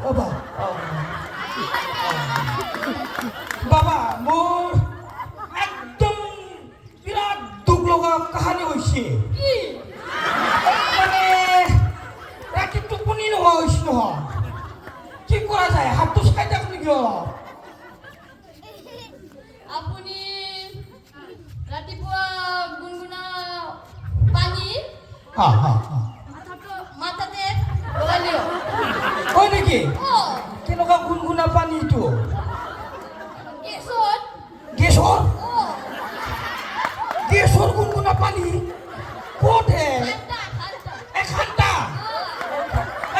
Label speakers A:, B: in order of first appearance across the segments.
A: बाबा बाबा मोर एकदम বিরাট দুখ লগা কাহিনী হৈছে
B: কি
A: মানে ৰাতি টোপনি নোহোৱা হৈছে নহয় কি কৰা যায় হাতটো চাই থাক নেকি
B: আপুনি ৰাতিপুৱা গুনগুনা পানী
A: হা হা হা
B: মাথাতে লগাই লিও
A: হয় নেকি
B: অ
A: কেনেকুৱা গুণগুণা পানীটো
B: গেছত
A: গেছৰ
B: অ
A: গেছৰ গুণগুণা পানী ক'ত হে
B: খান্তা
A: খান্তা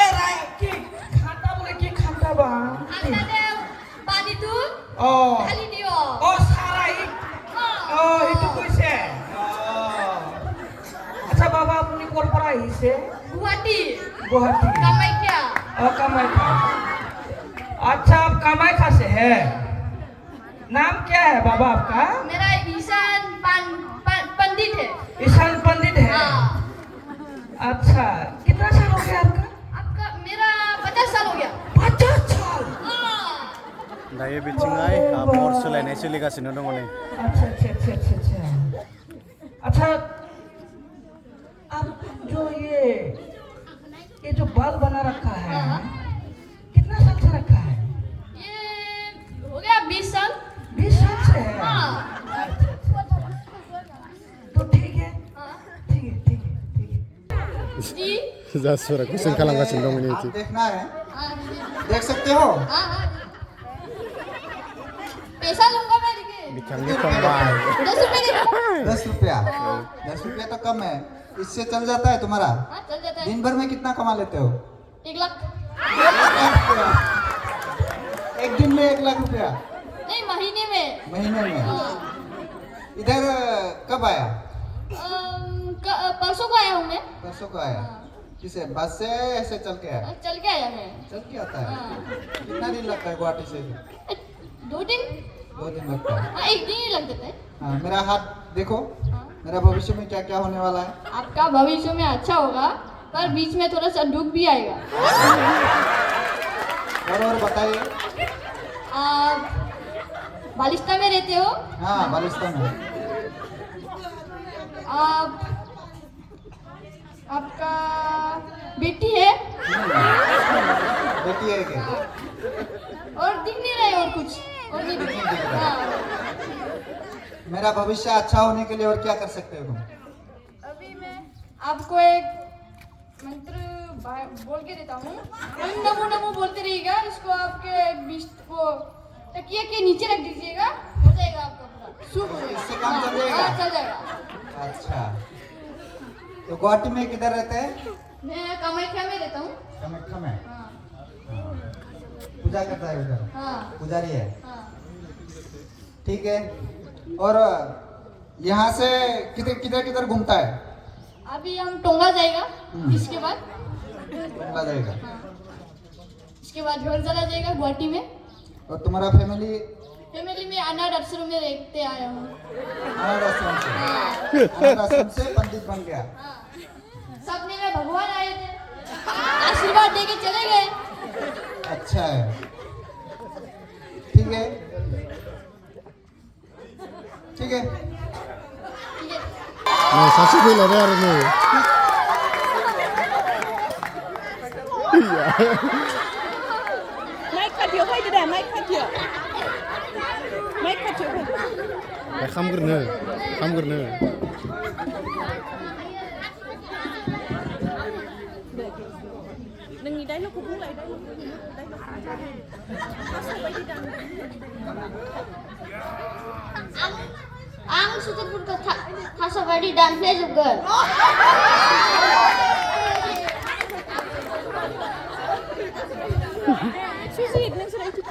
A: এ ৰাই কি খান্তা বোলে কি খান্তা বা
B: খান্তাতে পানীটো
A: অ
B: ঢালি দিও
A: অ সাৰাই অ এইটো কৈছে আচ্ছা বাবা আপুনি ক'ৰ পৰা আহিছে
B: গুৱাহাটী
A: गुवाहाटी
B: কামাখ্যা
A: कामाख्या अच्छा आप कामाख्या से है नाम क्या है बाबा आपका
B: मेरा ईशान पंडित है
A: ईशान पंडित है
B: हाँ
A: अच्छा कितना साल हो गया आपका
B: आपका मेरा 50 साल हो गया
A: 50 साल
B: हाँ
C: दायो बिथिङाय महर सोलायनाय सोलिगासिनो दङ नै
A: अच्छा अच्छा अच्छा अच्छा अच्छा अच्छा आप जो ये जो बाल बना रखा है
B: हाँ।
A: कितना साल से रखा है
B: ये हो गया 20 साल
A: 20 साल से है
B: हाँ
A: तो ठीक है
B: हाँ
A: ठीक है ठीक है ठीक है
B: जी
C: जासुरा कुइसन खालामगासिनो दङ नै
D: आप देखना है
B: हाँ
D: देख सकते हो
B: हाँ हाँ पैसा लूंगा मैं देखिए
C: बिथांनि फंबाय
B: 10 रुपए दे दो
D: 10 रुपया 10 रुपया तो कम है इससे चल जाता है तुम्हारा
B: हाँ चल जाता है
D: दिन भर में कितना कमा लेते हो
B: 1 लाख
D: एक दिन में 1 लाख रुपया
B: नहीं महीने में
D: महीने में
B: हाँ
D: इधर कब आया
B: परसों को आया हूँ मैं
D: परसों को आया किसे बस से ऐसे चल के आया
B: चल के आया मैं
D: चल के आता है
B: हाँ
D: कितना दिन लगता है गुवाहाटी से
B: 2 दिन
D: 2 दिन लगता है
B: हाँ 1 दिन ही लग जाता है
D: हाँ मेरा हाथ देखो
B: हाँ
D: मेरा भविष्य में क्या क्या होने वाला है
B: आपका भविष्य में अच्छा होगा पर बीच में थोड़ा सा दुख भी आएगा
D: और बताइए
B: आप बालिस्ता में रहते हो
D: हाँ बालिस्तान में
B: आप आपका बेटी है
D: बेटी है क्या
B: और दिख नहीं रहे और कुछ और नहीं
D: नहीं दिख रहा।
B: हाँ
D: मेरा भविष्य अच्छा होने के लिए और क्या कर सकते हो तुम
B: अभी मैं आपको एक मंत्र बोल के देता हूँ ओम नमो नमो बोलते रहिएगा इसको आपके वो तकिए के नीचे रख दीजिएगा हो जाएगा आपका पूरा शुभ हो जाएगा
D: इससे काम चल जाएगा?
B: हाँ चल जाएगा
D: अच्छा तो गुवाहाटी में किधर रहते हैं
B: मैं कामाख्या में रहता हूँ
D: कामाख्या में
B: हाँ
D: पूजा करता है उधर
B: हाँ
D: पुजारी है
B: हाँ
D: ठीक है और यहाँ से किधर किधर किधर घूमता है
B: अभी हम टोंगा जाएगा इसके बाद
D: टोंगला जाएगा
B: हाँ इसके बाद झोलझला जाएगा गुवाहाटी में
D: और तुम्हारा फैमिली
B: फैमिली में अनाथ आश्रम में रहते आया हूँ
D: अनाथ आश्रम से
B: हाँ
D: अनाथ आश्रम से पंडित बन गया
B: हाँ सपने में भगवान आए थे आशीर्वाद दे के चले गए
D: अच्छा है ठीक है ठीक है
B: ठीक है
C: नै सासे फैलायबाय आरो नै
E: माइक खाथियाव फैदो दे माइक खाथियाव फैदो
C: दा खामग्रोनो
E: नोंनि डायलगखौ बुंलाय
B: आं सुजुपुरखौ थास'बायदि दानफ्लेजोबगोन
E: सुजित नोंसोर